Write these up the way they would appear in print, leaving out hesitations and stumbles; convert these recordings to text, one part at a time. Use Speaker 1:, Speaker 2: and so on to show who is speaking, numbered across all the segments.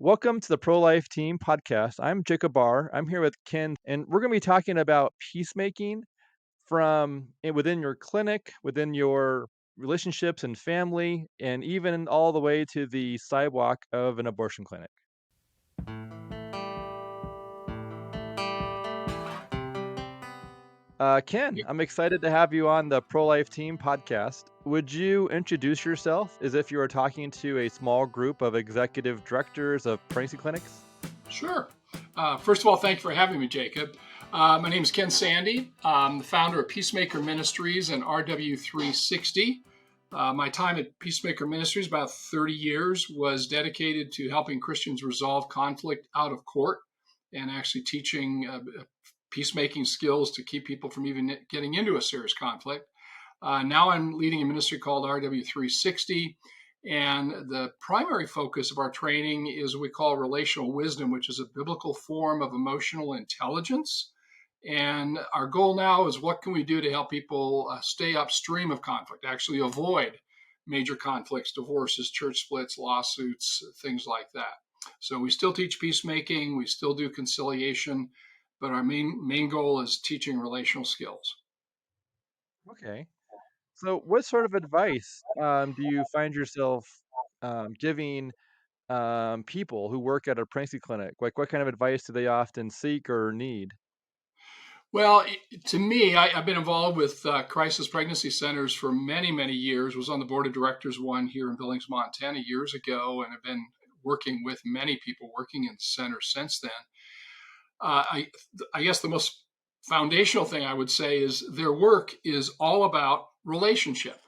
Speaker 1: Welcome to the ProLife Team podcast. I'm Jacob Barr. I'm here with Ken, and we're going to be talking about peacemaking within your clinic, within your relationships and family, and even all the way to the sidewalk of an abortion clinic. Ken, I'm excited to have you on the ProLife Team podcast. Would you introduce yourself as if you were talking to a small group of executive directors of pregnancy clinics?
Speaker 2: Sure. First of all, thank you for having me, Jacob. My name is Ken Sande. I'm the founder of Peacemaker Ministries and RW360. My time at Peacemaker Ministries, about 30 years, was dedicated to helping Christians resolve conflict out of court and actually teaching peacemaking skills to keep people from even getting into a serious conflict. Now I'm leading a ministry called RW360. And the primary focus of our training is what we call relational wisdom, which is a biblical form of emotional intelligence. And our goal now is what can we do to help people stay upstream of conflict, actually avoid major conflicts, divorces, church splits, lawsuits, things like that. So we still teach peacemaking, we still do conciliation, but our main goal is teaching relational skills.
Speaker 1: Okay. So, what sort of advice do you find yourself giving people who work at a pregnancy clinic? Like, what kind of advice do they often seek or need?
Speaker 2: Well, to me, I've been involved with crisis pregnancy centers for many, many years. Was on the board of directors one here in Billings, Montana, years ago, and have been working with many people working in the center since then. Uh, I, I guess the most foundational thing I would say is their work is all about relationship.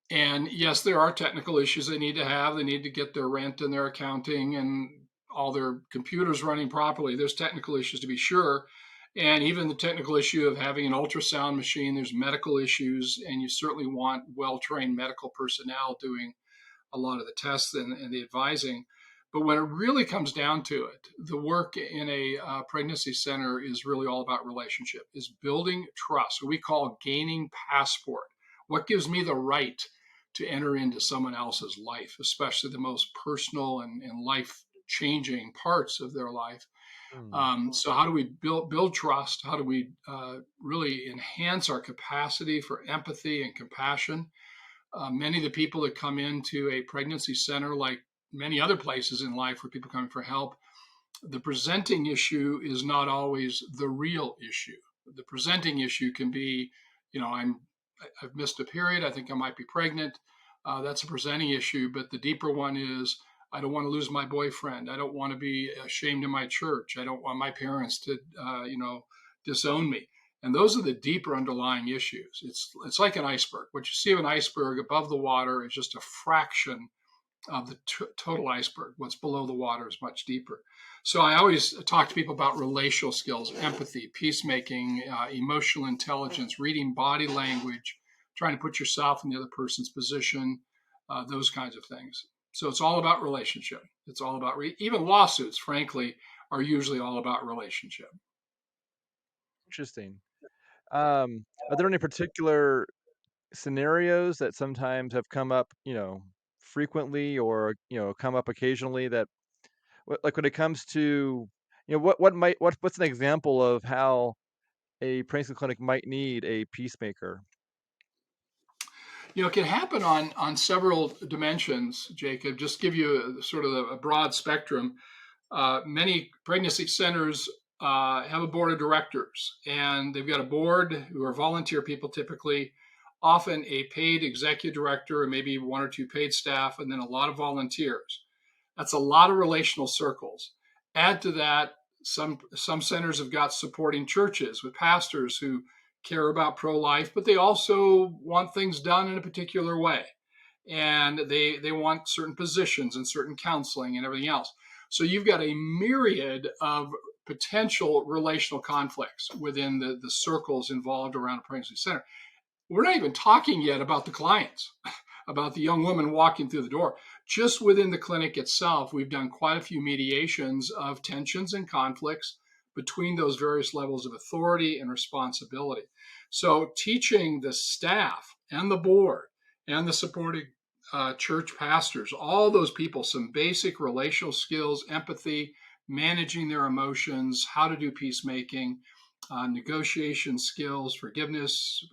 Speaker 2: And yes, there are technical issues they need to have. They need to get their rent and their accounting and all their computers running properly. There's technical issues to be sure. And even the technical issue of having an ultrasound machine, there's medical issues, and you certainly want well trained medical personnel doing a lot of the tests and the advising. But when it really comes down to it, the work in a pregnancy center is really all about relationship, is building trust, what we call gaining passport. What gives me the right to enter into someone else's life, especially the most personal and life changing parts of their life?
Speaker 1: Hmm.
Speaker 2: So how do we build trust? How do we really enhance our capacity for empathy and compassion? Many of the people that come into a pregnancy center, like many other places in life where people come for help, the presenting issue is not always the real issue. The presenting issue can be, I've missed a period. I think I might be pregnant. That's a presenting issue. But the deeper one is, I don't want to lose my boyfriend. I don't want to be ashamed in my church. I don't want my parents to, disown me. And those are the deeper underlying issues. It's like an iceberg. What you see of an iceberg above the water is just a fraction of the total iceberg. What's below the water is much deeper. So I always talk to people about relational skills, empathy, peacemaking, emotional intelligence, reading body language, trying to put yourself in the other person's position, those kinds of things. So it's all about relationship. It's all about even lawsuits, frankly, are usually all about relationship.
Speaker 1: Interesting. Are there any particular scenarios that sometimes have come up, frequently or, come up occasionally that, like when it comes to, what's an example of how a pregnancy clinic might need a peacemaker?
Speaker 2: It can happen on several dimensions, Jacob. Just give you sort of a broad spectrum. Many pregnancy centers have a board of directors, and they've got a board who are volunteer people typically, often a paid executive director, and maybe one or two paid staff, and then a lot of volunteers. That's a lot of relational circles. Add to that, some centers have got supporting churches with pastors who care about pro-life, but they also want things done in a particular way. And they want certain positions and certain counseling and everything else. So you've got a myriad of potential relational conflicts within the circles involved around a pregnancy center. We're not even talking yet about the clients, about the young woman walking through the door. Just within the clinic itself, we've done quite a few mediations of tensions and conflicts between those various levels of authority and responsibility. So teaching the staff and the board and the supporting church pastors, all those people, some basic relational skills, empathy, managing their emotions, how to do peacemaking, negotiation skills, forgiveness,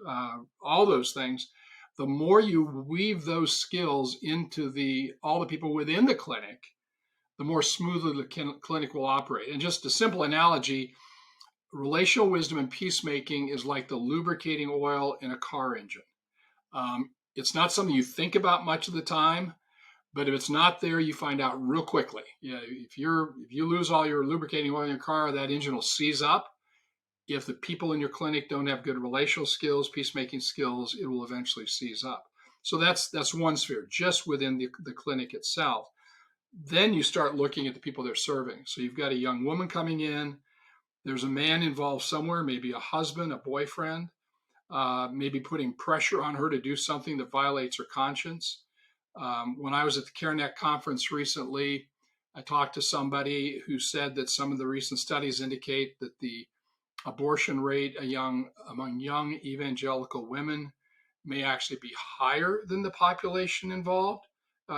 Speaker 2: all those things. The more you weave those skills into all the people within the clinic, the more smoothly the clinic will operate. And just a simple analogy, relational wisdom and peacemaking is like the lubricating oil in a car engine. It's not something you think about much of the time, but if it's not there, you find out real quickly. Yeah, if you lose all your lubricating oil in your car, that engine will seize up. If the people in your clinic don't have good relational skills, peacemaking skills, it will eventually seize up. So that's one sphere, just within the clinic itself. Then you start looking at the people they're serving. So you've got a young woman coming in. There's a man involved somewhere, maybe a husband, a boyfriend, maybe putting pressure on her to do something that violates her conscience. When I was at the CareNet conference recently, I talked to somebody who said that some of the recent studies indicate that the abortion rate among young evangelical women may actually be higher than the population involved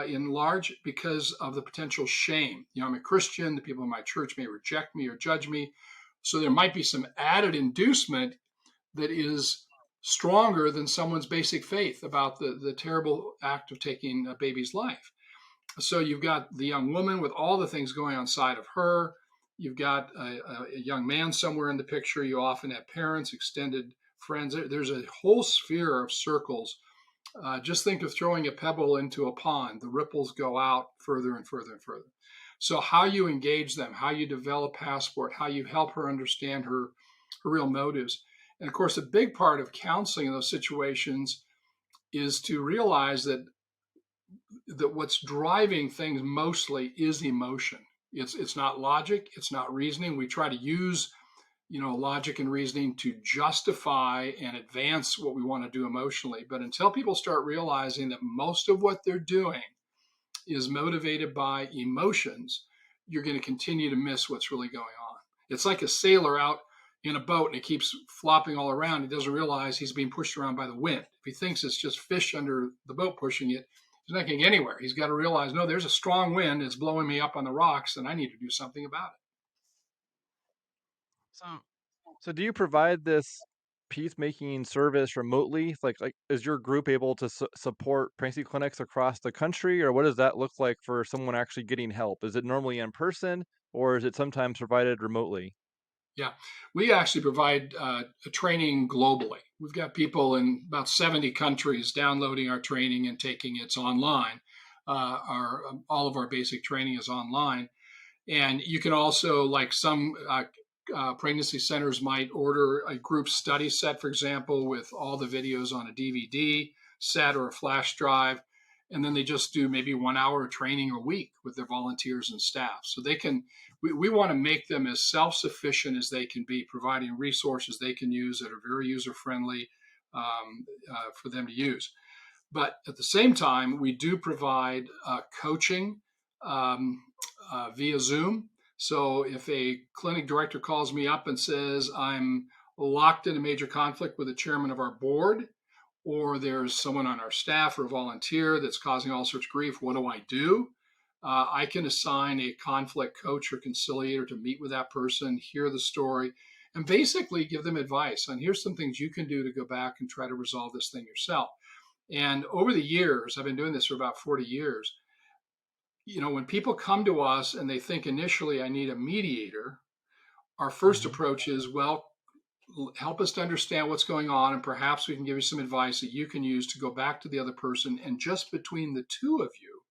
Speaker 2: in large because of the potential shame. I'm a Christian. The people in my church may reject me or judge me. So there might be some added inducement that is stronger than someone's basic faith about the terrible act of taking a baby's life. So you've got the young woman with all the things going on inside of her. You've got a young man somewhere in the picture. You often have parents, extended friends. There's a whole sphere of circles. Just think of throwing a pebble into a pond. The ripples go out further and further and further. So how you engage them, how you develop passport, how you help her understand her real motives. And of course, a big part of counseling in those situations is to realize that what's driving things mostly is emotion. It's not logic, it's not reasoning. We try to use logic and reasoning to justify and advance what we want to do emotionally. But until people start realizing that most of what they're doing is motivated by emotions, you're going to continue to miss what's really going on. It's like a sailor out in a boat and it keeps flopping all around. He doesn't realize he's being pushed around by the wind. If he thinks it's just fish under the boat pushing it, he's not going to get anywhere. He's got to realize, no, there's a strong wind. It's blowing me up on the rocks and I need to do something about it.
Speaker 1: So so do you provide this peacemaking service remotely? Like is your group able to support pregnancy clinics across the country, or what does that look like for someone actually getting help? Is it normally in person, or is it sometimes provided remotely?
Speaker 2: Yeah, we actually provide a training globally. We've got people in about 70 countries downloading our training and taking it online. All of our basic training is online, and you can also, like some pregnancy centers, might order a group study set, for example, with all the videos on a DVD set or a flash drive, and then they just do maybe 1 hour of training a week with their volunteers and staff. So they can. We want to make them as self-sufficient as they can be, providing resources they can use that are very user-friendly for them to use. But at the same time, we do provide coaching via Zoom. So if a clinic director calls me up and says, I'm locked in a major conflict with the chairman of our board, or there's someone on our staff or a volunteer that's causing all sorts of grief, what do I do? I can assign a conflict coach or conciliator to meet with that person, hear the story, and basically give them advice on here's some things you can do to go back and try to resolve this thing yourself. And over the years, I've been doing this for about 40 years. When people come to us and they think initially, I need a mediator, our first
Speaker 1: Mhm.
Speaker 2: approach is, well, help us to understand what's going on, and perhaps we can give you some advice that you can use to go back to the other person. And just between the two of you,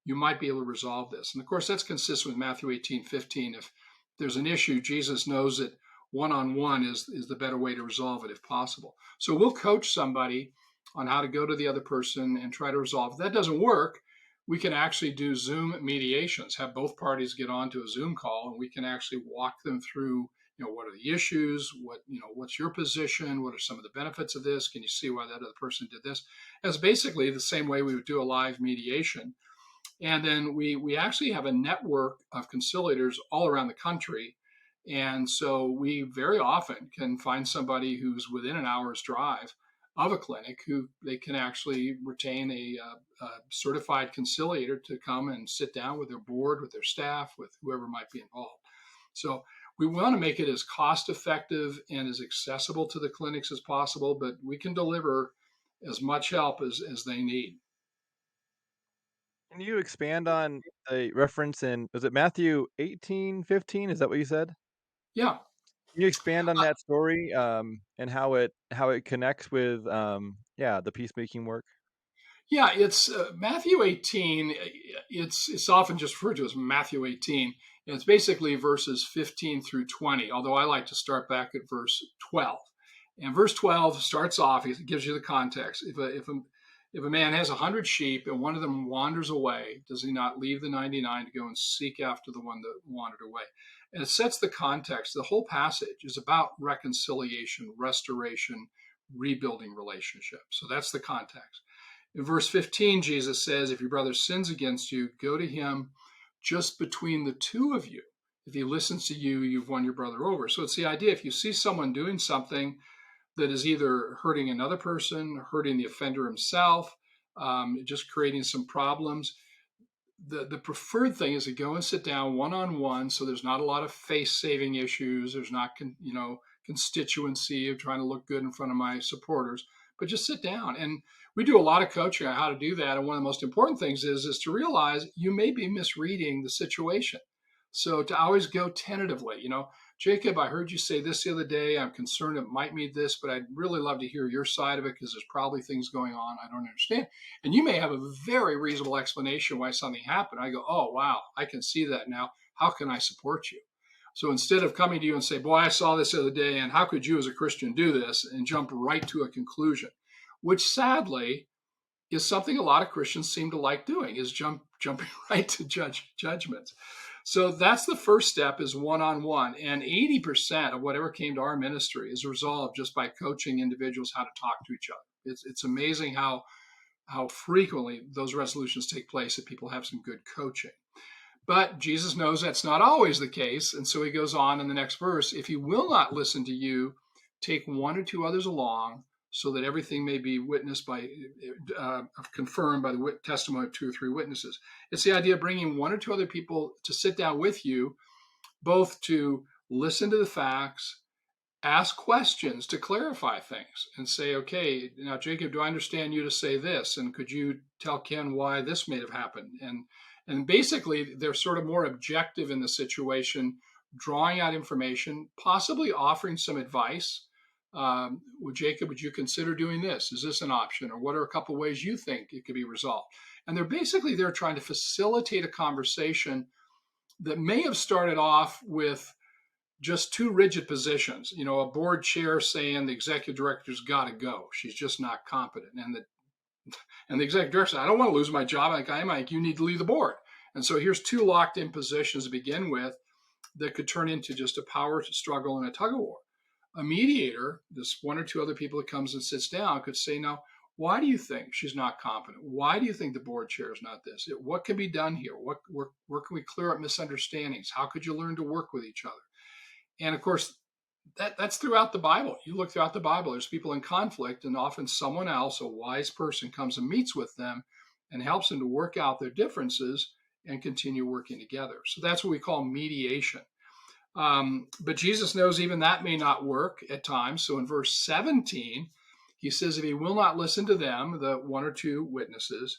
Speaker 2: you might be able to resolve this. And of course, that's consistent with Matthew 18:15. If there's an issue, Jesus knows that one-on-one is the better way to resolve it if possible. So we'll coach somebody on how to go to the other person and try to resolve. If that doesn't work, we can actually do Zoom mediations, have both parties get onto a Zoom call, and we can actually walk them through, what are the issues? What's your position? What are some of the benefits of this? Can you see why that other person did this? As basically the same way we would do a live mediation. And then we actually have a network of conciliators all around the country. And so we very often can find somebody who's within an hour's drive of a clinic who they can actually retain a certified conciliator to come and sit down with their board, with their staff, with whoever might be involved. So we want to make it as cost effective and as accessible to the clinics as possible, but we can deliver as much help as they need.
Speaker 1: Can you expand on a reference in was it Matthew 18:15? Is that what you said?
Speaker 2: Yeah.
Speaker 1: Can you expand on that story, and how it connects with, yeah, the peacemaking work?
Speaker 2: Yeah, it's Matthew 18. It's often just referred to as Matthew 18. And it's basically verses 15 through 20, although I like to start back at verse 12. And verse 12 starts off, it gives you the context. If a man has 100 sheep and one of them wanders away, does he not leave the 99 to go and seek after the one that wandered away? And it sets the context. The whole passage is about reconciliation, restoration, rebuilding relationships. So that's the context. In verse 15, Jesus says, if your brother sins against you, go to him just between the two of you. If he listens to you, you've won your brother over. So it's the idea if you see someone doing something that is either hurting another person, hurting the offender himself, just creating some problems, the preferred thing is to go and sit down one on one, so there's not a lot of face saving issues. There's not constituency of trying to look good in front of my supporters, but just sit down. And we do a lot of coaching on how to do that. And one of the most important things is to realize you may be misreading the situation. So to always go tentatively, Jacob, I heard you say this the other day. I'm concerned it might mean this, but I'd really love to hear your side of it because there's probably things going on I don't understand. And you may have a very reasonable explanation why something happened. I go, oh, wow, I can see that now. How can I support you? So instead of coming to you and say, boy, I saw this the other day, and how could you as a Christian do this, and jump right to a conclusion, which sadly is something a lot of Christians seem to like doing, is jumping right to judgments. So that's the first step, is one-on-one. And 80% of whatever came to our ministry is resolved just by coaching individuals how to talk to each other. It's amazing how frequently those resolutions take place if people have some good coaching. But Jesus knows that's not always the case. And so he goes on in the next verse, if he will not listen to you, take one or two others along so that everything may be witnessed by, confirmed by the testimony of two or three witnesses. It's the idea of bringing one or two other people to sit down with you, both to listen to the facts, ask questions to clarify things, and say, okay, now, Jacob, do I understand you to say this? And could you tell Ken why this may have happened? And basically, they're sort of more objective in the situation, drawing out information, possibly offering some advice. Jacob, would you consider doing this? Is this an option? Or what are a couple of ways you think it could be resolved? And they're trying to facilitate a conversation that may have started off with just two rigid positions. A board chair saying the executive director's got to go. She's just not competent. And the executive director said, I don't want to lose my job. I'm like, you need to leave the board. And so here's two locked in positions to begin with that could turn into just a power struggle and a tug of war. A mediator, this one or two other people that comes and sits down, could say, now, why do you think she's not competent? Why do you think the board chair is not this? What can be done here? Where can we clear up misunderstandings? How could you learn to work with each other? And of course, that's throughout the Bible. You look throughout the Bible, there's people in conflict, and often someone else, a wise person, comes and meets with them and helps them to work out their differences and continue working together. So that's what we call mediation. But Jesus knows even that may not work at times. So in verse 17, he says, if he will not listen to them, the one or two witnesses,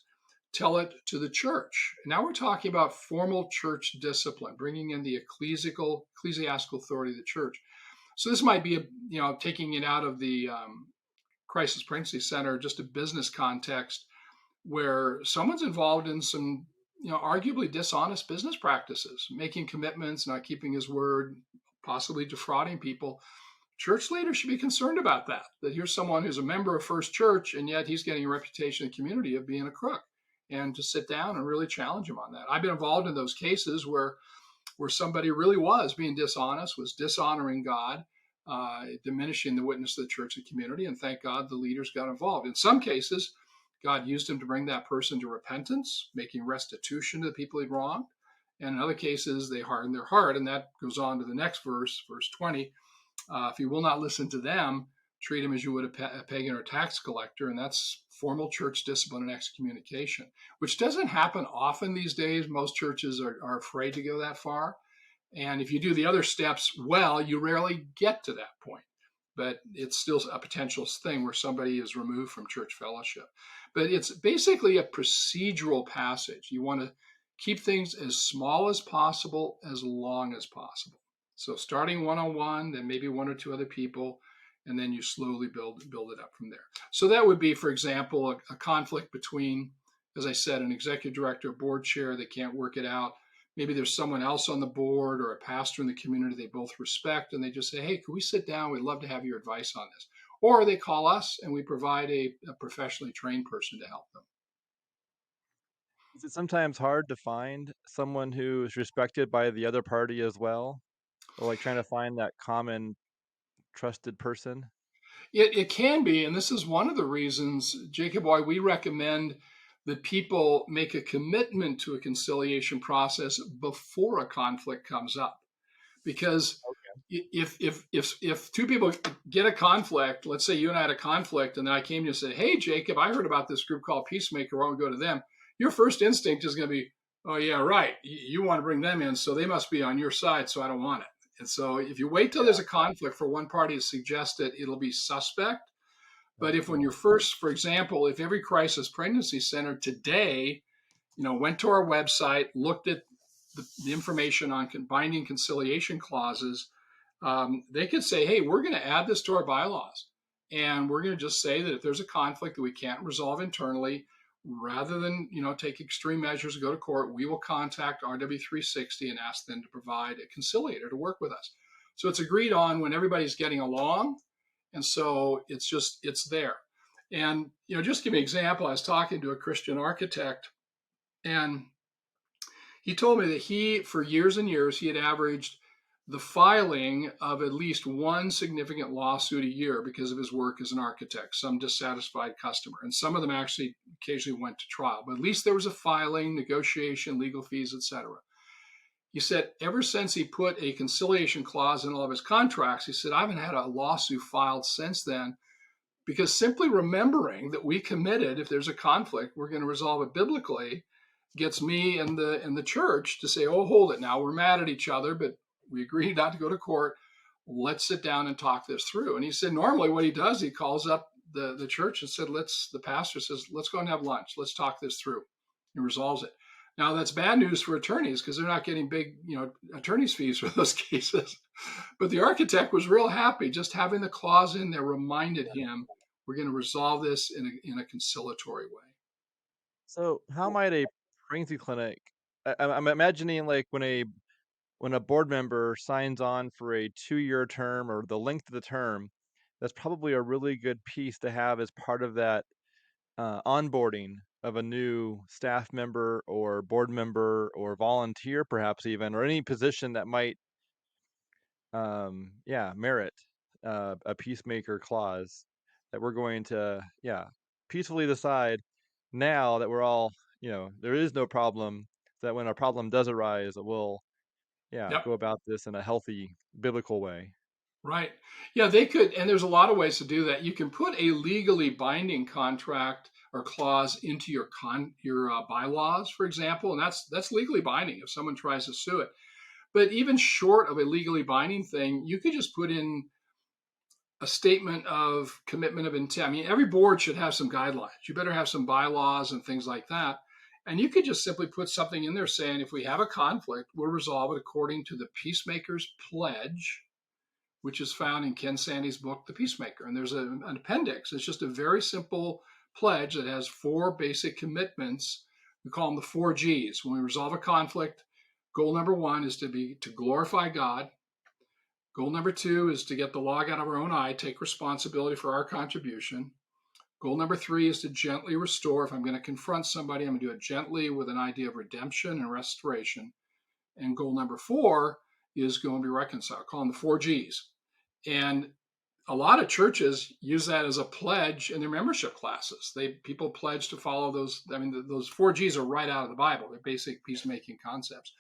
Speaker 2: tell it to the church. And now we're talking about formal church discipline, bringing in the ecclesiastical authority of the church. So this might be, taking it out of the crisis pregnancy center, just a business context where someone's involved in some, arguably dishonest business practices, making commitments, not keeping his word, possibly defrauding people. Church leaders should be concerned about that here's someone who's a member of First Church, and yet he's getting a reputation in the community of being a crook, and to sit down and really challenge him on that. I've been involved in those cases where somebody really was being dishonest, was dishonoring God, diminishing the witness of the church and community. And thank God the leaders got involved. In some cases, God used him to bring that person to repentance, making restitution to the people he'd wronged. And in other cases, they hardened their heart. And that goes on to the next verse, verse 20. If you will not listen to them, treat him as you would a pagan or tax collector, and that's formal church discipline and excommunication, which doesn't happen often these days. Most churches are afraid to go that far. And if you do the other steps well, you rarely get to that point. But it's still a potential thing where somebody is removed from church fellowship. But it's basically a procedural passage. You want to keep things as small as possible, as long as possible. So starting one-on-one, then maybe one or two other people, and then you slowly build it up from there. So that would be, for example, a conflict between, as I said, an executive director, a board chair. They can't work it out. Maybe there's someone else on the board or a pastor in the community they both respect, and they just say, hey, can we sit down? We'd love to have your advice on this. Or they call us and we provide a professionally trained person to help them.
Speaker 1: Is it sometimes hard to find someone who is respected by the other party as well? Or like trying to find that common trusted person?
Speaker 2: It can be, and this is one of the reasons, Jacob, why we recommend that people make a commitment to a conciliation process before a conflict comes up. Because if two people get a conflict, let's say you and I had a conflict, and then I came to you and said, hey, Jacob, I heard about this group called Peacemaker. I want to go to them. Your first instinct is going to be, oh, yeah, right. You want to bring them in, so they must be on your side, so I don't want it. And so if you wait till there's a conflict for one party to suggest it, it'll be suspect. But if when you're first, for example, if every crisis pregnancy center today, went to our website, looked at the information on binding conciliation clauses, they could say, hey, we're going to add this to our bylaws. And we're going to just say that if there's a conflict that we can't resolve internally, rather than take extreme measures to go to court, we will contact RW360 and ask them to provide a conciliator to work with us. So it's agreed on when everybody's getting along. And so it's there. And, just give me an example. I was talking to a Christian architect, and he told me that for years and years, he had averaged the filing of at least one significant lawsuit a year because of his work as an architect, some dissatisfied customer. And some of them actually occasionally went to trial, but at least there was a filing, negotiation, legal fees, etc. He said, ever since he put a conciliation clause in all of his contracts, he said, I haven't had a lawsuit filed since then, because simply remembering that we committed, if there's a conflict, we're going to resolve it biblically, gets me and the church to say, oh, hold it now. We're mad at each other, but we agreed not to go to court. Let's sit down and talk this through. And he said, normally what he does, he calls up the church and said, the pastor says, let's go and have lunch. Let's talk this through. He resolves it. Now that's bad news for attorneys because they're not getting big, attorney's fees for those cases. But the architect was real happy. Just having the clause in there reminded him, we're going to resolve this in a conciliatory way.
Speaker 1: So how might a pregnancy clinic, I'm imagining like when a board member signs on for a 2-year term or the length of the term, that's probably a really good piece to have as part of that onboarding of a new staff member or board member or volunteer, perhaps even, or any position that might, merit a peacemaker clause that we're going to, peacefully decide now that we're all, there is no problem, so that when a problem does arise, we'll,
Speaker 2: Yep.
Speaker 1: go about this in a healthy biblical way.
Speaker 2: Right. Yeah, they could, and there's a lot of ways to do that. You can put a legally binding contract or clause into your bylaws, for example, and that's legally binding if someone tries to sue it. But even short of a legally binding thing, you could just put in a statement of commitment of intent. I mean, every board should have some guidelines. You better have some bylaws and things like that. And you could just simply put something in there saying, if we have a conflict, we'll resolve it according to the Peacemaker's Pledge, which is found in Ken Sande's book, The Peacemaker. And there's an appendix. It's just a very simple pledge that has 4 basic commitments. We call them the 4 G's. When we resolve a conflict, goal number 1 is to glorify God. Goal number 2 is to get the log out of our own eye, take responsibility for our contribution. Goal number 3 is to gently restore. If I'm going to confront somebody, I'm going to do it gently with an idea of redemption and restoration. And goal number 4 is going to be reconciled, calling the 4 G's. And a lot of churches use that as a pledge in their membership classes. People pledge to follow those. I mean, those 4 G's are right out of the Bible. They're basic peacemaking concepts.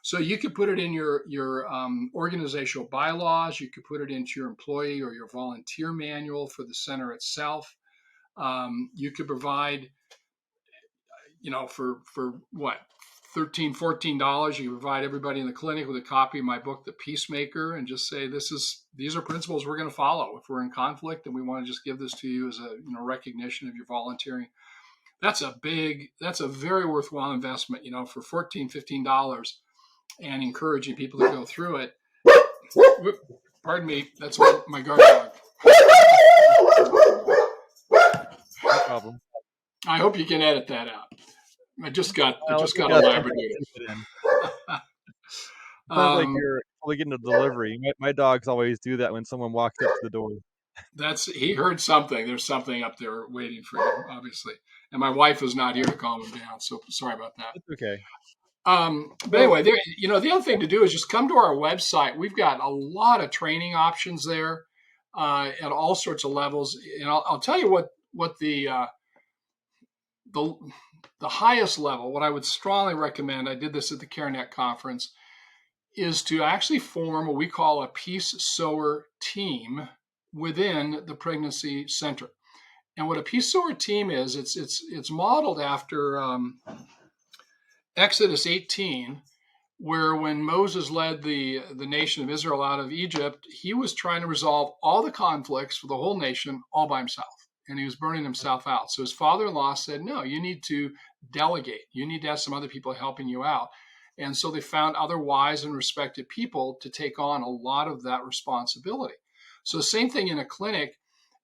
Speaker 2: So you could put it in your organizational bylaws. You could put it into your employee or your volunteer manual for the center itself. You could provide, for what, $13, $14, you provide everybody in the clinic with a copy of my book, The Peacemaker, and just say these are principles we're going to follow if we're in conflict, and we want to just give this to you as a recognition of your volunteering. That's a very worthwhile investment, for $14, $15, and encouraging people to go through it. Pardon me, that's my guard dog.
Speaker 1: No problem.
Speaker 2: I hope you can edit that out. I just got
Speaker 1: Well, we
Speaker 2: a
Speaker 1: gotta somehow
Speaker 2: Labrador.
Speaker 1: keep it in. It sounds like
Speaker 2: um,
Speaker 1: you're probably getting a delivery. My dogs always do that when someone walks up to the door.
Speaker 2: he heard something. There's something up there waiting for him, obviously. And my wife is not here to calm him down, so sorry about that.
Speaker 1: It's okay.
Speaker 2: But
Speaker 1: So
Speaker 2: anyway, the other thing to do is just come to our website. We've got a lot of training options there at all sorts of levels, and I'll tell you what the the highest level. What I would strongly recommend. I did this at the CareNet conference. Is to actually form what we call a peace sower team within the pregnancy center. And what a peace sower team is, it's modeled after Exodus 18, where when Moses led the nation of Israel out of Egypt, he was trying to resolve all the conflicts for the whole nation all by himself. And he was burning himself out. So his father-in-law said, no, you need to delegate. You need to have some other people helping you out. And so they found other wise and respected people to take on a lot of that responsibility. So same thing in a clinic.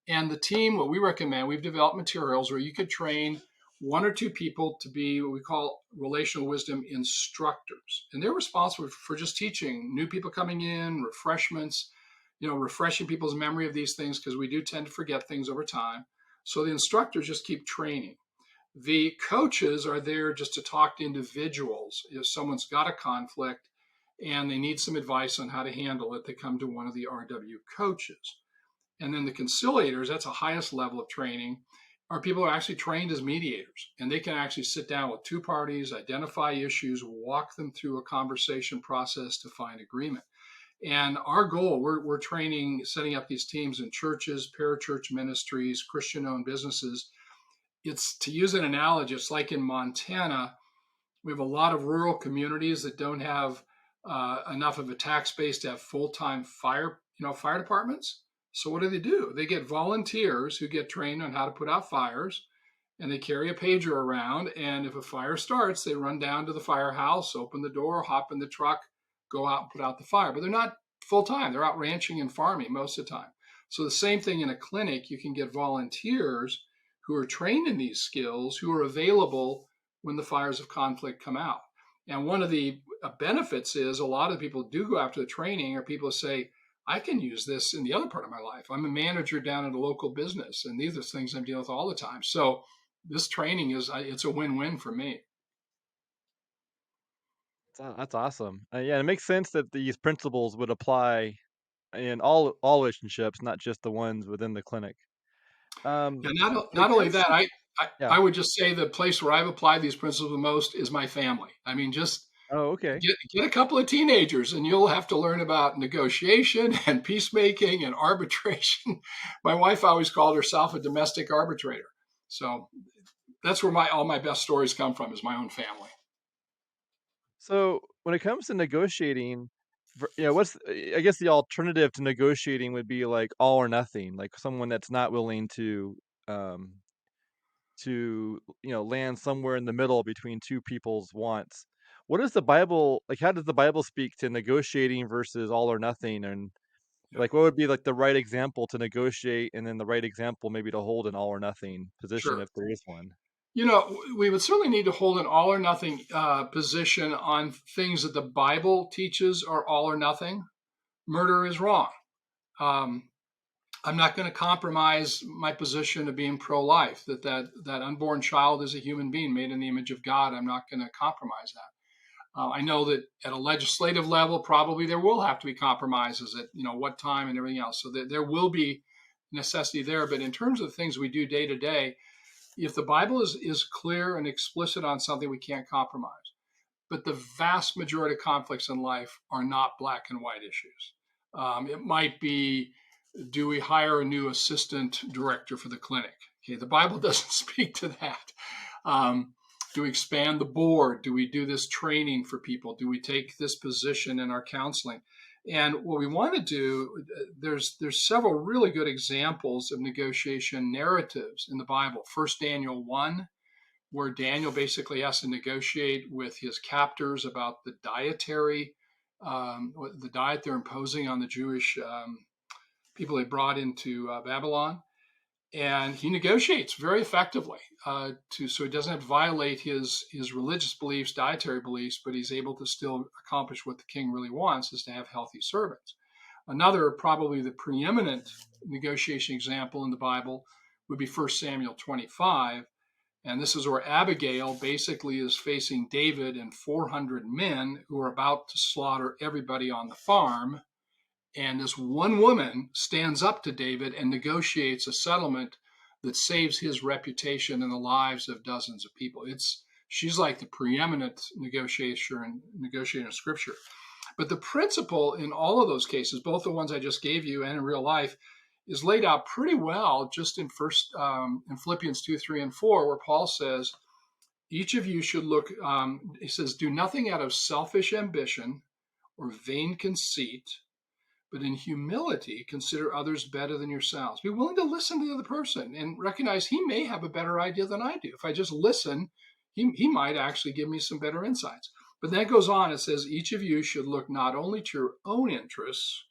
Speaker 2: And the team, what we recommend, we've developed materials where you could train one or two people to be what we call relational wisdom instructors. And they're responsible for just teaching new people coming in, refreshments, refreshing people's memory of these things, because we do tend to forget things over time. So the instructors just keep training. The coaches are there just to talk to individuals. If someone's got a conflict and they need some advice on how to handle it, they come to one of the RW coaches. And then the conciliators, that's the highest level of training, are people who are actually trained as mediators. And they can actually sit down with two parties, identify issues, walk them through a conversation process to find agreement. And our goal, we're training, setting up these teams in churches, parachurch ministries, Christian-owned businesses. It's, to use an analogy, it's like in Montana, we have a lot of rural communities that don't have enough of a tax base to have full-time fire departments. So what do? They get volunteers who get trained on how to put out fires, and they carry a pager around. And if a fire starts, they run down to the firehouse, open the door, hop in the truck, go out and put out the fire. But they're not full-time. They're out ranching and farming most of the time. So the same thing in a clinic, you can get volunteers who are trained in these skills, who are available when the fires of conflict come out. And one of the benefits is a lot of people do go after the training, or people say, I can use this in the other part of my life. I'm a manager down at a local business, and these are things I'm dealing with all the time. So this training it's a win-win for me.
Speaker 1: That's awesome. Yeah, it makes sense that these principles would apply in all relationships, not just the ones within the clinic.
Speaker 2: And
Speaker 1: When it
Speaker 2: not only
Speaker 1: comes
Speaker 2: that,
Speaker 1: to yeah.
Speaker 2: I would just say the place where I've applied these principles the most is my family. I mean, just
Speaker 1: Oh, okay.
Speaker 2: get a couple of teenagers and you'll have to learn about negotiation and peacemaking and arbitration. My wife always called herself a domestic arbitrator. So that's where all my best stories come from, is my own family.
Speaker 1: So when it comes to negotiating, what's I guess the alternative to negotiating would be like all or nothing, like someone that's not willing um to land somewhere in the middle between two people's wants. What is the Bible like? How does the Bible speak to negotiating versus all or nothing? And
Speaker 2: Yeah,
Speaker 1: like, what would be like the right example to negotiate, and then the right example maybe to hold an all or nothing position
Speaker 2: sure.
Speaker 1: if there is one?
Speaker 2: We would certainly need to hold an all or nothing position on things that the Bible teaches are all or nothing. Murder is wrong. Um, I'm not going to compromise my position of being pro-life. That unborn child is a human being made in the image of God. I'm not going to compromise that. I know that at a legislative level, probably there will have to be compromises at what time and everything else. So there will be necessity there. But in terms of the things we do day to day, if the Bible is clear and explicit on something, we can't compromise. but the vast majority of conflicts in life are not black and white issues. It might be, do we hire a new assistant director for the clinic? Okay, the Bible doesn't speak to that. Um, do we expand the board? Do we do this training for people? Do we take this position in our counseling? And what we want to do, there's several really good examples of negotiation narratives in the Bible. First Daniel 1, where Daniel basically has to negotiate with his captors about the dietary, the diet they're imposing on the Jewish people they brought into Babylon, and he negotiates very effectively so he doesn't have to violate his religious beliefs, dietary beliefs, but he's able to still accomplish what the king really wants, is to have healthy servants. Another, probably the preeminent negotiation example in the Bible, would be 1 Samuel 25. And this is where Abigail basically is facing David and 400 men who are about to slaughter everybody on the farm. And this one woman stands up to David and negotiates a settlement that saves his reputation and the lives of dozens of people. She's like the preeminent negotiator in Scripture. But the principle in all of those cases, both the ones I just gave you and in real life, is laid out pretty well just in in Philippians 2, 3, and 4, where Paul says, each of you should look, he says, do nothing out of selfish ambition or vain conceit, but in humility, consider others better than yourselves. Be willing to listen to the other person and recognize he may have a better idea than I do. If I just listen, he might actually give me some better insights. But then it goes on, it says, each of you should look not only to your own interests,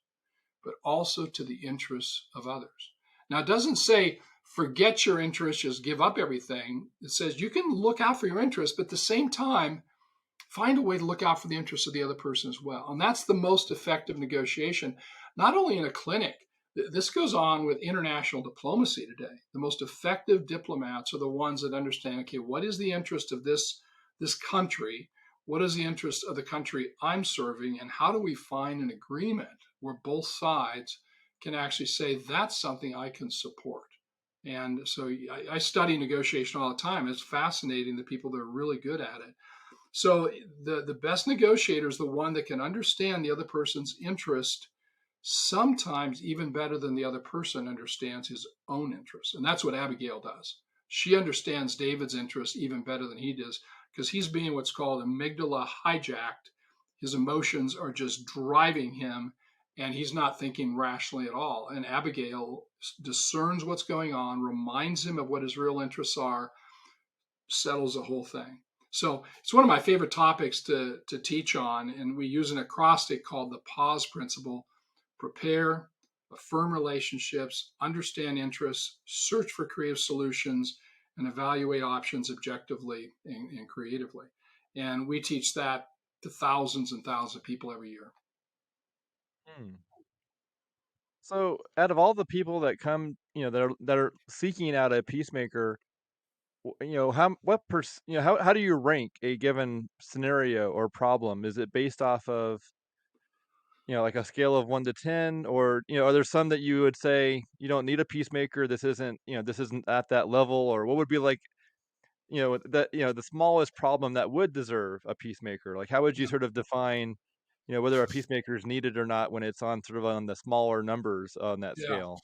Speaker 2: but also to the interests of others. Now, it doesn't say forget your interests, just give up everything. It says you can look out for your interests, but at the same time, find a way to look out for the interests of the other person as well. And that's the most effective negotiation, not only in a clinic. This goes on with international diplomacy today. The most effective diplomats are the ones that understand, okay, what is the interest of this country? What is the interest of the country I'm serving? And how do we find an agreement where both sides can actually say, that's something I can support? And so I study negotiation all the time. It's fascinating, the people that are really good at it. So the best negotiator is the one that can understand the other person's interest, sometimes even better than the other person understands his own interest. And that's what Abigail does. She understands David's interest even better than he does, because he's being what's called amygdala hijacked. His emotions are just driving him, and he's not thinking rationally at all. And Abigail discerns what's going on, reminds him of what his real interests are, settles the whole thing. So it's one of my favorite topics to teach on, and we use an acrostic called the PAUSE principle: prepare, affirm relationships, understand interests, search for creative solutions, and evaluate options objectively and creatively. And we teach that to thousands and thousands of people every year.
Speaker 1: Hmm. So, out of all the people that come, that are seeking out a peacemaker, how do you rank a given scenario or problem? Is it based off of, like a scale of 1 to 10, or are there some that you would say you don't need a peacemaker? This isn't at that level, or what would be like, the smallest problem that would deserve a peacemaker? Like, how would you
Speaker 2: Yeah.
Speaker 1: sort of define, whether a peacemaker is needed or not when it's on sort of on the smaller numbers on that
Speaker 2: Yeah.
Speaker 1: scale?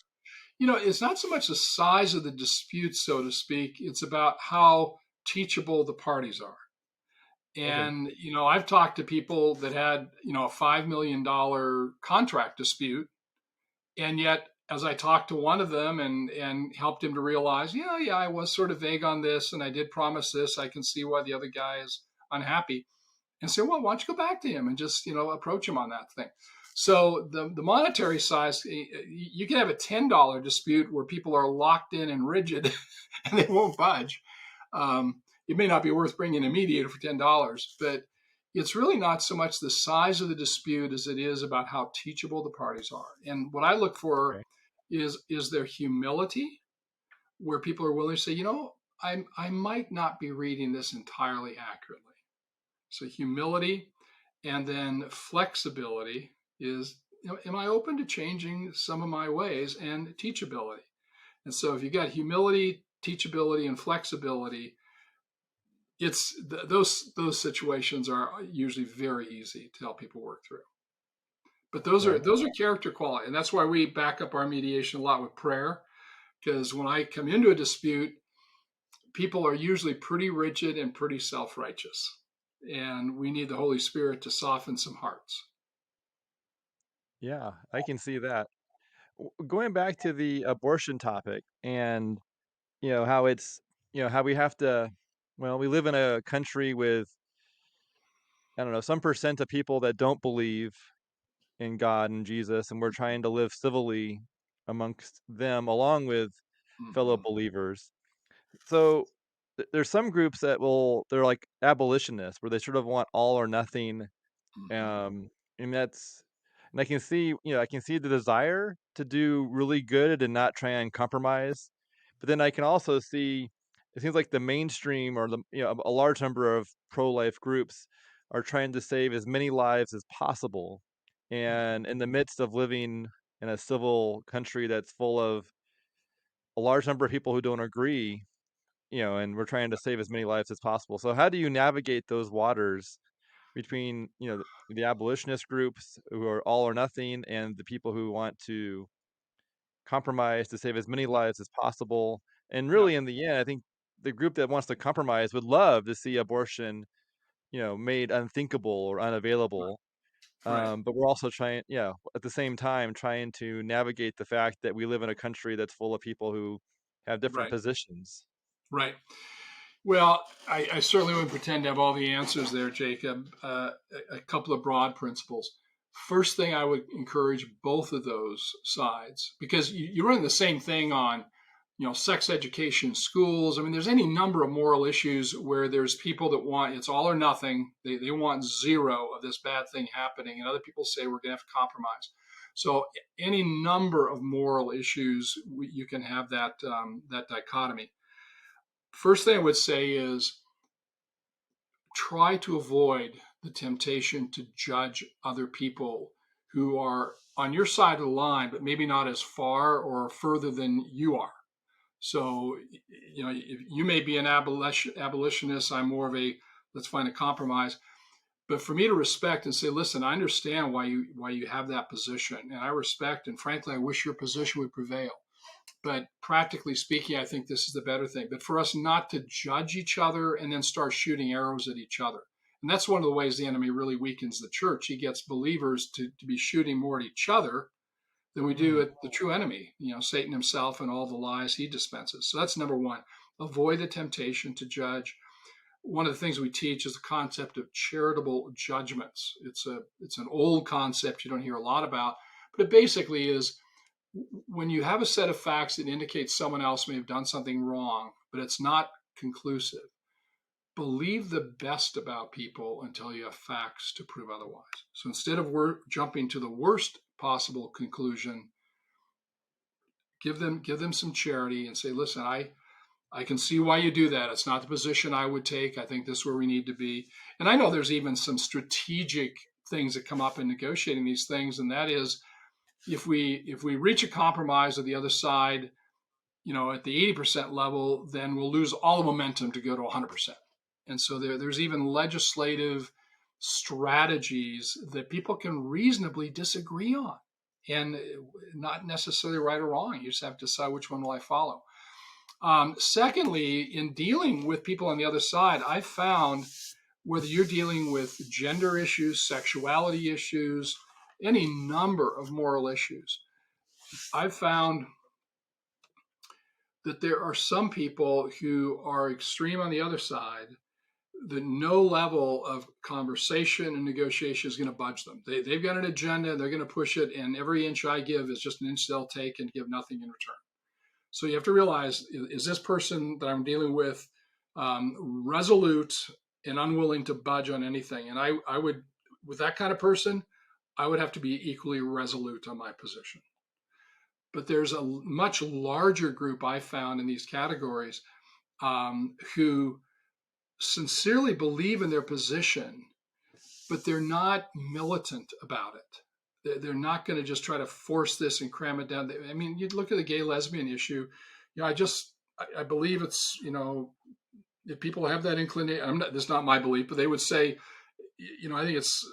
Speaker 2: It's not so much the size of the dispute, so to speak. It's about how teachable the parties are.
Speaker 1: Okay.
Speaker 2: And, I've talked to people that had, a $5 million contract dispute. And yet, as I talked to one of them and helped him to realize, yeah, I was sort of vague on this and I did promise this, I can see why the other guy is unhappy. And say, well, why don't you go back to him and just, approach him on that thing? So the monetary size, you can have a $10 dispute where people are locked in and rigid and they won't budge. It may not be worth bringing a mediator for $10, but it's really not so much the size of the dispute as it is about how teachable the parties are. And what I look for
Speaker 1: Okay.
Speaker 2: is their humility, where people are willing to say, I might not be reading this entirely accurately. So humility, and then flexibility is, am I open to changing some of my ways, and teachability. And so if you got humility, teachability, and flexibility, those situations are usually very easy to help people work through. But those are
Speaker 1: Right.
Speaker 2: those are character quality, and that's why we back up our mediation a lot with prayer. Because when I come into a dispute, people are usually pretty rigid and pretty self-righteous, and we need the Holy Spirit to soften some hearts.
Speaker 1: Yeah, I can see that. Going back to the abortion topic and, how it's, how we have to, well, we live in a country with, I don't know, some percent of people that don't believe in God and Jesus, and we're trying to live civilly amongst them along with fellow
Speaker 2: Mm-hmm.
Speaker 1: believers. So there's some groups that they're like abolitionists, where they sort of want all or nothing.
Speaker 2: Mm-hmm.
Speaker 1: Um, and that's, and I can see the desire to do really good and not try and compromise. But then I can also see, it seems like the mainstream or a large number of pro-life groups are trying to save as many lives as possible.
Speaker 2: Mm-hmm.
Speaker 1: And in the midst of living in a civil country that's full of a large number of people who don't agree, and we're trying to save as many lives as possible. So how do you navigate those waters between, the abolitionist groups who are all or nothing and the people who want to compromise to save as many lives as possible? And
Speaker 2: Yeah.
Speaker 1: really, in the end, I think the group that wants to compromise would love to see abortion, made unthinkable or unavailable.
Speaker 2: Right.
Speaker 1: But we're also at the same time, trying to navigate the fact that we live in a country that's full of people who have different
Speaker 2: Right.
Speaker 1: positions.
Speaker 2: Right. Well, I certainly wouldn't pretend to have all the answers there, Jacob. A couple of broad principles. First thing, I would encourage both of those sides, because you run the same thing on, sex education, schools. I mean, there's any number of moral issues where there's people that want it's all or nothing. They want zero of this bad thing happening, and other people say we're going to have to compromise. So any number of moral issues, you can have that dichotomy. First thing I would say is try to avoid the temptation to judge other people who are on your side of the line, but maybe not as far or further than you are. So, if you may be an abolitionist, I'm more of a let's find a compromise. But for me to respect and say, listen, I understand why you have that position, and I respect, and frankly, I wish your position would prevail. But practically speaking, I think this is the better thing. But for us not to judge each other and then start shooting arrows at each other. And that's one of the ways the enemy really weakens the church. He gets believers to be shooting more at each other than we do
Speaker 1: Mm,
Speaker 2: at the true enemy, Satan himself and all the lies he dispenses. So that's number one. Avoid the temptation to judge. One of the things we teach is the concept of charitable judgments. It's an old concept you don't hear a lot about, but it basically is when you have a set of facts that indicate someone else may have done something wrong, but it's not conclusive, believe the best about people until you have facts to prove otherwise. So instead of jumping to the worst possible conclusion, give them some charity and say, listen, I can see why you do that. It's not the position I would take. I think this is where we need to be. And I know there's even some strategic things that come up in negotiating these things, and that is if we reach a compromise with the other side, at the 80% level, then we'll lose all the momentum to go to 100%. And so there's even legislative strategies that people can reasonably disagree on, and not necessarily right or wrong. You just have to decide which one will I follow. Secondly, in dealing with people on the other side, I found whether you're dealing with gender issues, sexuality issues, any number of moral issues, I've found that there are some people who are extreme on the other side that no level of conversation and negotiation is going to budge them. They've got an agenda, they're going to push it, and every inch I give is just an inch they'll take and give nothing in return. So you have to realize, is this person that I'm dealing with resolute and unwilling to budge on anything? And I would, with that kind of person, I would have to be equally resolute on my position. But there's a much larger group I found in these categories who sincerely believe in their position, but they're not militant about it. They're not going to just try to force this and cram it down. I mean, you look at the gay lesbian issue. I believe it's If people have that inclination, this is not my belief, but they would say, I think it's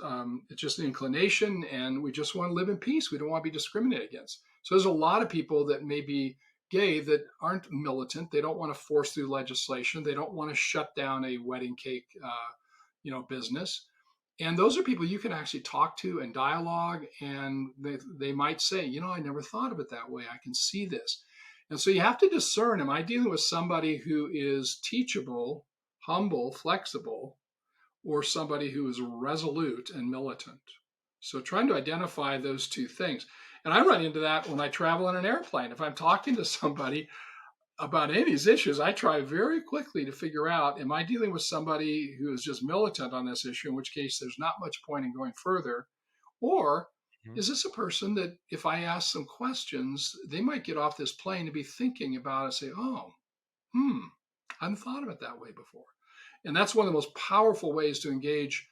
Speaker 2: just an inclination, and we just want to live in peace. We don't want to be discriminated against. So there's a lot of people that may be gay that aren't militant. They don't want to force through legislation. They don't want to shut down a wedding cake, business. And those are people you can actually talk to and dialogue, and they might say, I never thought of it that way. I can see this. And so you have to discern, am I dealing with somebody who is teachable, humble, flexible, or somebody who is resolute and militant? So trying to identify those two things. And I run into that when I travel on an airplane. If I'm talking to somebody about any of these issues, I try very quickly to figure out, am I dealing with somebody who is just militant on this issue, in which case there's not much point in going further? Or
Speaker 1: Mhm.
Speaker 2: is this a person that if I ask some questions, they might get off this plane and be thinking about it and say, oh, I hadn't thought of it that way before. And that's one of the most powerful ways to engage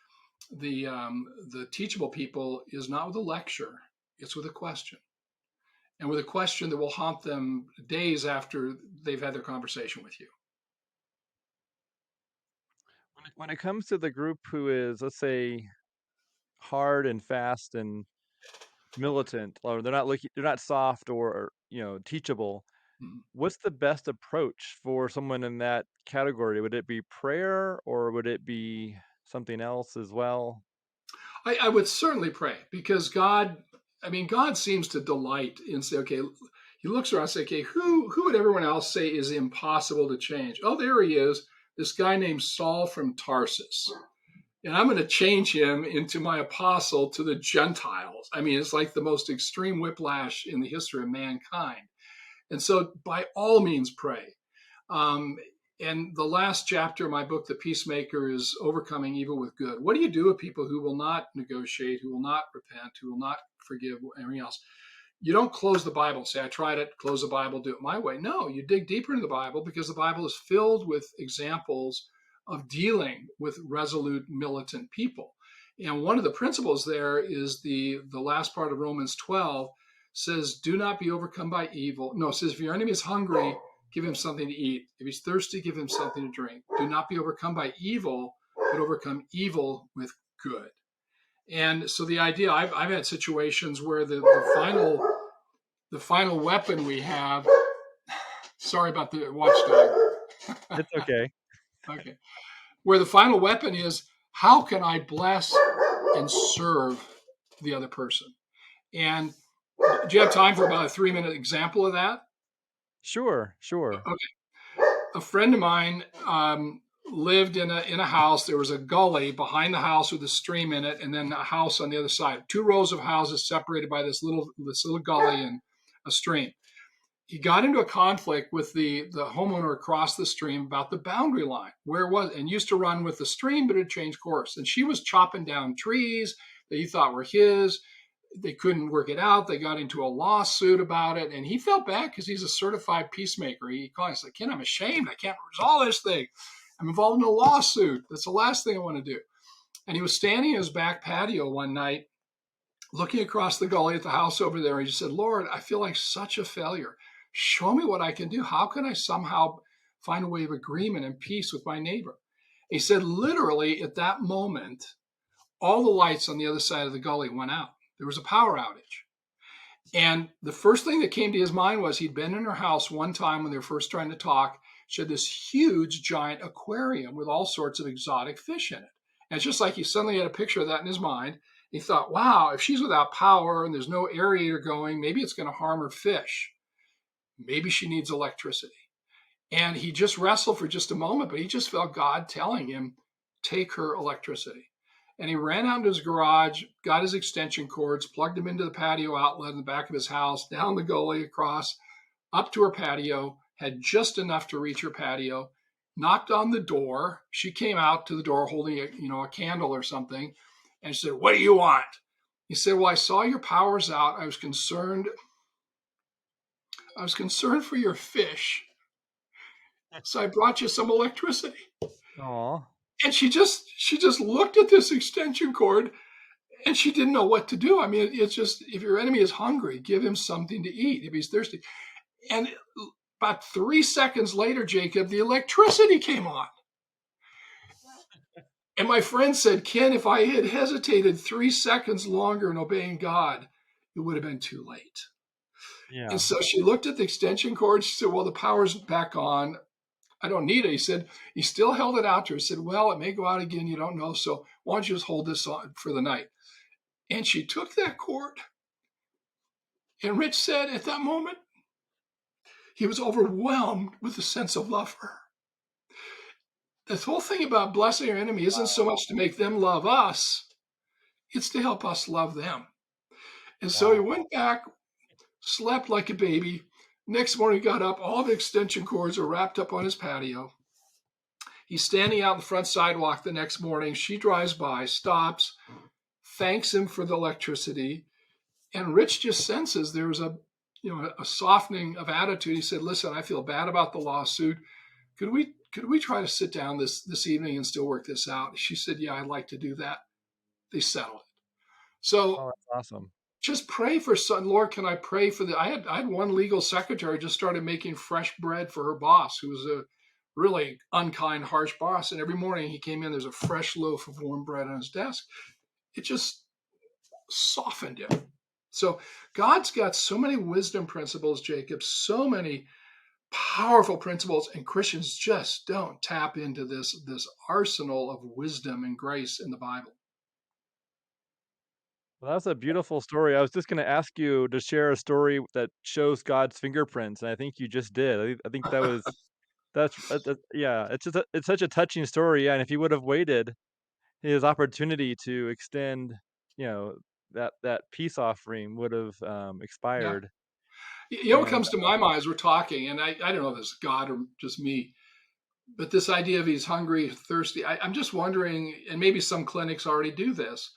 Speaker 2: the teachable people is not with a lecture, it's with a question, and with a question that will haunt them days after they've had their conversation with you.
Speaker 1: When it comes to the group who is, let's say, hard and fast and militant, or they're not soft or, teachable,
Speaker 2: Mhm.
Speaker 1: what's the best approach for someone in that category? Would it be prayer or would it be something else as well?
Speaker 2: I would certainly pray, because God seems to delight in say, okay, he looks around and say, okay, who would everyone else say is impossible to change? Oh, there he is, this guy named Saul from Tarsus. And I'm going to change him into my apostle to the Gentiles. I mean, it's like the most extreme whiplash in the history of mankind. And so, by all means, pray. Um, and the last chapter of my book, The Peacemaker, is overcoming evil with good. What do you do with people who will not negotiate, who will not repent, who will not forgive, everything else? You don't close the Bible and say, I tried it, close the Bible, do it my way. No, you dig deeper into the Bible, because the Bible is filled with examples of dealing with resolute, militant people. And one of the principles there is the last part of Romans 12 says, do not be overcome by evil. No, it says, if your enemy is hungry, give him something to eat. If he's thirsty, give him something to drink. Do not be overcome by evil, but overcome evil with good. And so the idea, I've had situations where the final weapon we have. Sorry about the watchdog.
Speaker 1: It's okay.
Speaker 2: Okay, where the final weapon is, how can I bless and serve the other person? And do you have time for about a 3-minute example of that?
Speaker 1: Sure, sure.
Speaker 2: Okay, a friend of mine lived in a house. There was a gully behind the house with a stream in it, and then a house on the other side. Two rows of houses separated by this little gully and a stream. He got into a conflict with the homeowner across the stream about the boundary line, where it was, and used to run with the stream, but it changed course. And she was chopping down trees that he thought were his. They couldn't work it out. They got into a lawsuit about it, and he felt bad because he's a certified peacemaker. He called me and said, Ken, I'm ashamed. I can't resolve this thing. I'm involved in a lawsuit. That's the last thing I want to do. And he was standing in his back patio one night, looking across the gully at the house over there. He just said, Lord, I feel like such a failure. Show me what I can do. How can I somehow find a way of agreement and peace with my neighbor? He said, literally at that moment, all the lights on the other side of the gully went out. There was a power outage. And the first thing that came to his mind was he'd been in her house one time when they were first trying to talk. She had this huge, giant aquarium with all sorts of exotic fish in it. And it's just like he suddenly had a picture of that in his mind. He thought, wow, if she's without power and there's no aerator going, maybe it's going to harm her fish. Maybe she needs electricity. And he just wrestled for just a moment, but he just felt God telling him, take her electricity. And he ran out into his garage, got his extension cords, plugged them into the patio outlet in the back of his house, down the gully, across, up to her patio, had just enough to reach her patio, knocked on the door. She came out to the door holding a candle or something, and she said, what do you want? He said, well, I saw your power's out. I was concerned for your fish. So I brought you some electricity.
Speaker 1: Aw.
Speaker 2: And she just looked at this extension cord, and she didn't know what to do. I mean, it's just, if your enemy is hungry, give him something to eat. If he's thirsty. And about 3 seconds later, Jacob, the electricity came on. And my friend said, Ken, if I had hesitated 3 seconds longer in obeying God, it would have been too late. And
Speaker 1: Yeah.
Speaker 2: so she looked at the extension cord. She said, well, the power's back on. I don't need it. He said, he still held it out to her. He said, well, it may go out again. You don't know. So why don't you just hold this on for the night? And she took that cord. And Rich said at that moment, he was overwhelmed with a sense of love for her. The whole thing about blessing our enemy isn't so much to make them love us, it's to help us love them. And so he
Speaker 1: Wow.
Speaker 2: went back, slept like a baby. Next morning, he got up, all the extension cords are wrapped up on his patio. He's standing out on the front sidewalk the next morning. She drives by, stops, thanks him for the electricity. And Rich just senses there's a softening of attitude. He said, listen, I feel bad about the lawsuit. Could we try to sit down this evening and still work this out? She said, yeah, I'd like to do that. They settled it. So
Speaker 1: Oh, that's awesome.
Speaker 2: just pray for son. Lord, can I pray for the I had one legal secretary just started making fresh bread for her boss, who was a really unkind, harsh boss. And every morning he came in, there's a fresh loaf of warm bread on his desk. It just softened him. So God's got so many wisdom principles, Jacob, so many powerful principles, and Christians just don't tap into this arsenal of wisdom and grace in the Bible.
Speaker 1: Well, that's a beautiful story. I was just gonna ask you to share a story that shows God's fingerprints, and I think you just did. I think yeah, it's such a touching story, yeah, and if he would have waited, his opportunity to extend, you know, that peace offering would have,
Speaker 2: Yeah.
Speaker 1: expired,
Speaker 2: What
Speaker 1: and
Speaker 2: comes to my mind as we're talking, and I don't know if it's God or just me, but this idea of he's hungry, thirsty, I'm just wondering, and maybe some clinics already do this,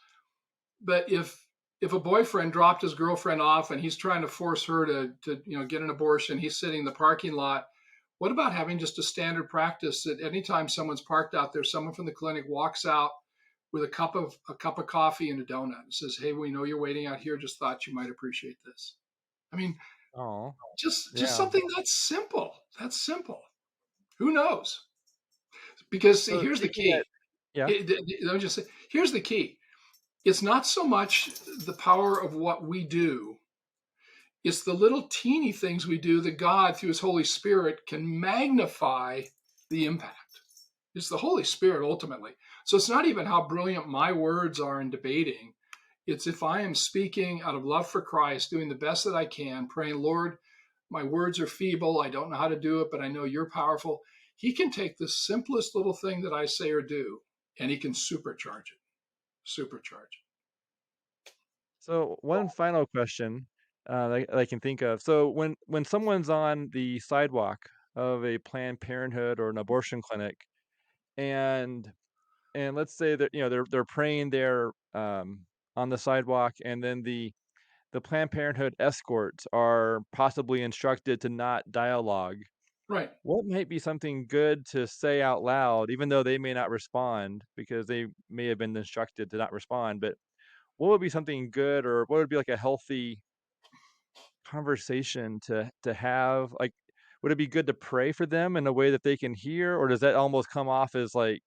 Speaker 2: but if a boyfriend dropped his girlfriend off and he's trying to force her to get an abortion, he's sitting in the parking lot. What about having just a standard practice that anytime someone's parked out there, someone from the clinic walks out with a cup of coffee and a donut and says, "Hey, we know you're waiting out here. Just thought you might appreciate this." I mean,
Speaker 1: oh,
Speaker 2: just
Speaker 1: yeah.
Speaker 2: something that's simple. That's simple. Who knows? Because see,
Speaker 1: So
Speaker 2: here's the
Speaker 1: speaking that
Speaker 2: key.
Speaker 1: yeah,
Speaker 2: Let me just say, here's the key. It's not so much the power of what we do. It's the little teeny things we do that God, through His Holy Spirit, can magnify the impact. It's the Holy Spirit ultimately. So it's not even how brilliant my words are in debating. It's if I am speaking out of love for Christ, doing the best that I can, praying, Lord, my words are feeble. I don't know how to do it, but I know you're powerful. He can take the simplest little thing that I say or do, and he can supercharge it. Supercharge it.
Speaker 1: so one final question, that I can think of. So when someone's on the sidewalk of a Planned Parenthood or an abortion clinic, and let's say that, they're praying there, on the sidewalk, and then the Planned Parenthood escorts are possibly instructed to not dialogue.
Speaker 2: Right.
Speaker 1: What might be something good to say out loud, even though they may not respond because they may have been instructed to not respond? But what would be something good, or what would be like a healthy conversation to have? Like, would it be good to pray for them in a way that they can hear, or does that almost come off as like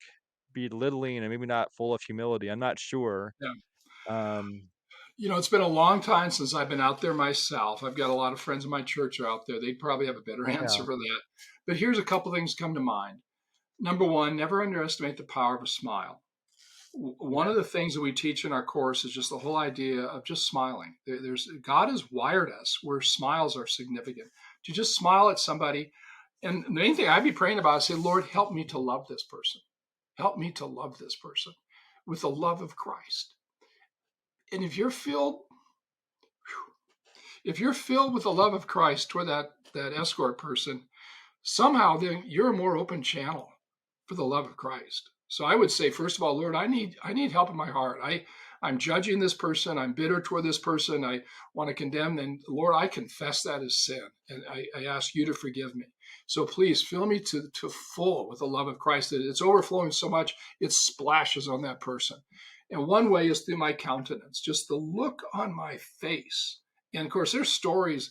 Speaker 1: belittling and maybe not full of humility? I'm not sure.
Speaker 2: Yeah.
Speaker 1: Um,
Speaker 2: It's been a long time since I've been out there myself. I've got a lot of friends in my church are out there. They'd probably have a better answer
Speaker 1: yeah,
Speaker 2: for that. But here's a couple things come to mind. Number one, never underestimate the power of a smile. One of
Speaker 1: yes.
Speaker 2: the things that we teach in our course is just the whole idea of just smiling. There's God has wired us where smiles are significant. To just smile at somebody, and the main thing I'd be praying about is say, Lord, help me to love this person. Help me to love this person with the love of Christ. And if you're filled with the love of Christ toward that escort person, somehow then you're a more open channel for the love of Christ. So I would say, first of all, Lord, I need help in my heart. I'm judging this person. I'm bitter toward this person. I want to condemn. And Lord, I confess that as sin. And I ask you to forgive me. So please fill me to full with the love of Christ, that it's overflowing so much it splashes on that person. And one way is through my countenance, just the look on my face. And of course, there's stories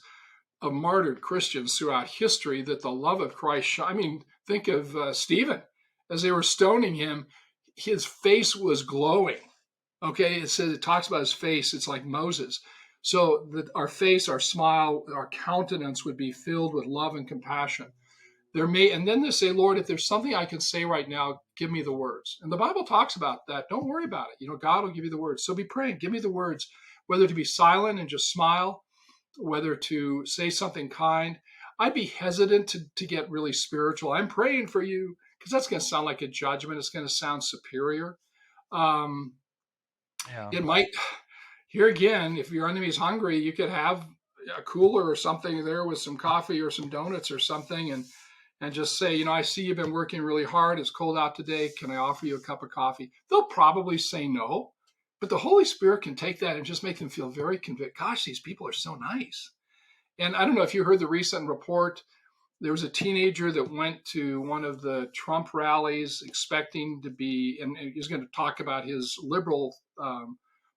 Speaker 2: of martyred Christians throughout history that the love of Christ. I mean, think of Stephen as they were stoning him. his face was glowing. Okay, it talks about his face. It's like Moses. So that our face, our smile, our countenance would be filled with love and compassion. And then they say, Lord, if there's something I can say right now, give me the words. And the Bible talks about that. Don't worry about it. God will give you the words. So be praying, give me the words, whether to be silent and just smile, whether to say something kind. I'd be hesitant to get really spiritual. I'm praying for you, because that's going to sound like a judgment. It's going to sound superior. Um,
Speaker 1: Yeah.
Speaker 2: it might, here again, if your enemy is hungry, you could have a cooler or something there with some coffee or some donuts or something, and just say, I see you've been working really hard. It's cold out today. Can I offer you a cup of coffee? They'll probably say no, but the Holy Spirit can take that and just make them feel very convicted. Gosh, these people are so nice. And I don't know if you heard the recent report. There was a teenager that went to one of the Trump rallies expecting to be, and he's going to talk about his liberal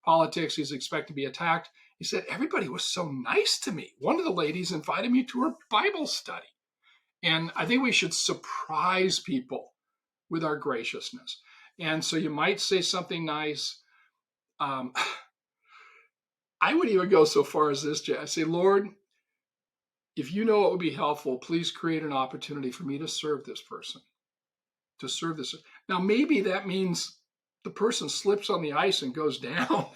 Speaker 2: politics. He's expected to be attacked. He said, everybody was so nice to me. One of the ladies invited me to her Bible study. And I think we should surprise people with our graciousness. And so you might say something nice. I would even go so far as this, Jay. I say, Lord, if you know what would be helpful, please create an opportunity for me to serve this person, to serve this. Now, maybe that means the person slips on the ice and goes down.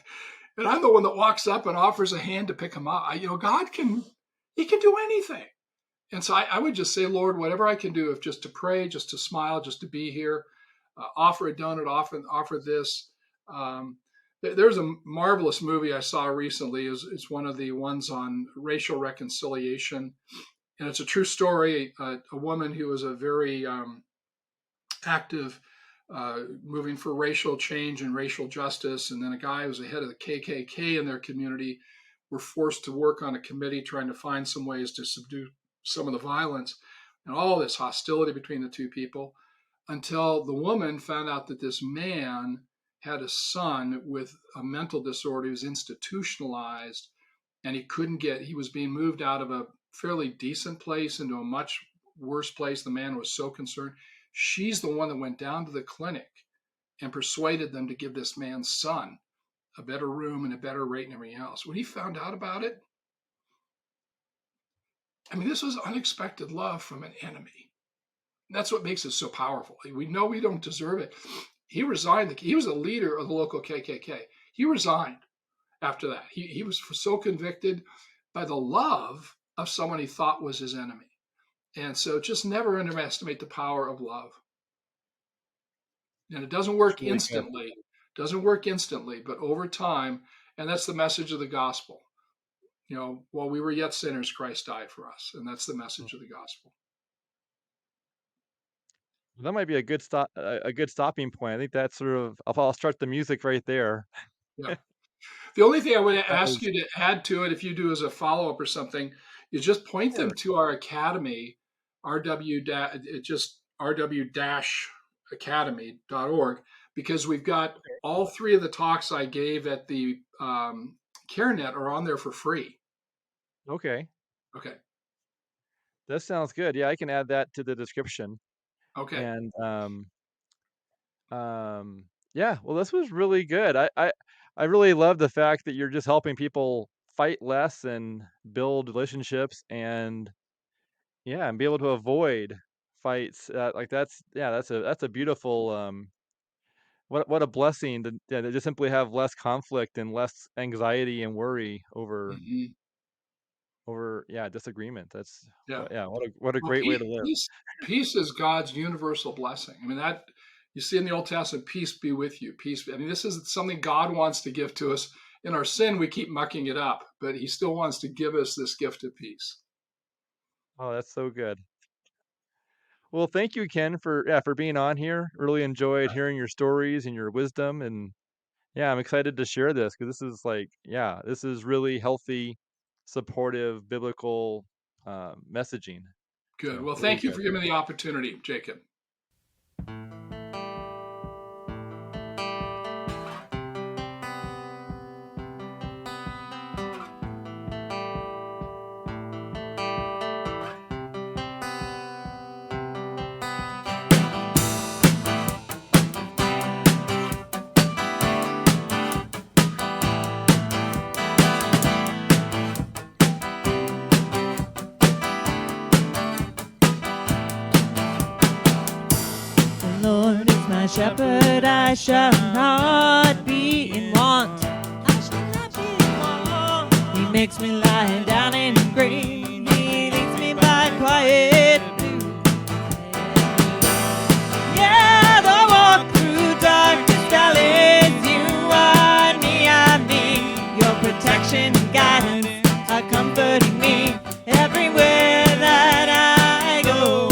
Speaker 2: And I'm the one that walks up and offers a hand to pick him up. God he can do anything. And so I would just say, Lord, whatever I can do, if just to pray, just to smile, just to be here, offer a donut, offer this. There's a marvelous movie I saw recently. It's one of the ones on racial reconciliation. And it's a true story. A woman who was a very active, moving for racial change and racial justice. And then a guy who was the head of the KKK in their community were forced to work on a committee trying to find some ways to subdue some of the violence and all this hostility between the two people, until the woman found out that this man had a son with a mental disorder. He was institutionalized, and he was being moved out of a fairly decent place into a much worse place. The man was so concerned. She's the one that went down to the clinic and persuaded them to give this man's son a better room and a better rate and everything else. When he found out about it, this was unexpected love from an enemy. That's what makes it so powerful. We know we don't deserve it. He resigned. He was a leader of the local KKK. He resigned after that. He was so convicted by the love of someone he thought was his enemy. And so just never underestimate the power of love. And it doesn't work
Speaker 1: Really good.
Speaker 2: instantly, but over time, and that's the message of the gospel. While we were yet sinners, Christ died for us. And that's the message of the gospel.
Speaker 1: That might be a good stopping point. I think that's sort of I'll start the music right there.
Speaker 2: Yeah. The only thing I would
Speaker 1: That
Speaker 2: ask
Speaker 1: was
Speaker 2: you to add to it, if you do as a follow-up or something, is just point them
Speaker 1: sure.
Speaker 2: to our academy, just rw-academy.org, because we've got
Speaker 1: Okay.
Speaker 2: all three of the talks I gave at the CareNet are on there for free.
Speaker 1: Okay.
Speaker 2: Okay.
Speaker 1: That sounds good. Yeah, I can add that to the description.
Speaker 2: Okay.
Speaker 1: And yeah, well, this was really good. I really love the fact that you're just helping people fight less and build relationships, and yeah, and be able to avoid fights. Like that's a beautiful what a blessing to just simply have less conflict and less anxiety and worry
Speaker 2: Mm-hmm.
Speaker 1: over disagreement. That's
Speaker 2: Yeah.
Speaker 1: what a
Speaker 2: Well,
Speaker 1: great way to live.
Speaker 2: peace is God's universal blessing. That you see in the Old Testament, peace be with you. Peace. This is something God wants to give to us. In our sin, we keep mucking it up, but He still wants to give us this gift of peace.
Speaker 1: Oh, that's so good. Well, thank you, Ken, for being on here. Really enjoyed hearing your stories and your wisdom, and yeah, I'm excited to share this because this is really healthy, supportive, biblical messaging.
Speaker 2: Good.
Speaker 1: So
Speaker 2: Well,
Speaker 1: really
Speaker 2: thank you
Speaker 1: good.
Speaker 2: for giving me the opportunity, Jacob.
Speaker 3: shepherd, I shall not be in want. He makes me lie down in green. He leads me by quiet blue. Yeah, though I walk through darkest valleys, you are near me. Your protection and guidance are comforting me everywhere that I go.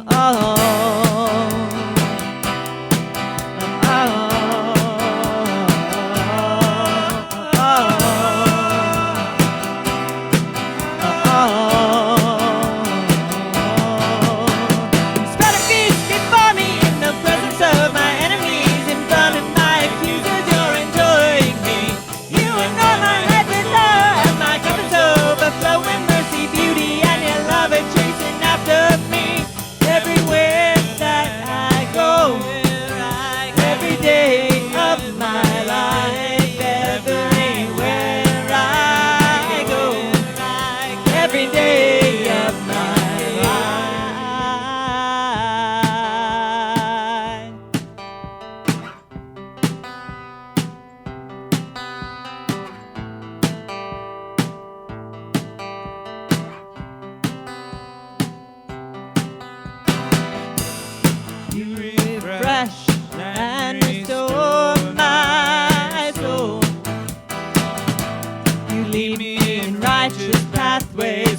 Speaker 3: Oh, oh, spread a feast before me in the presence of my enemies, in front of my accusers, you're enjoying me. You anoint my head with oil, and my cup is overflowing. Mercy, beauty, and your love are chasing after me everywhere that I go, every day of my life, everywhere I go, every day of my life. You refresh and restore my soul. You lead me in righteous pathways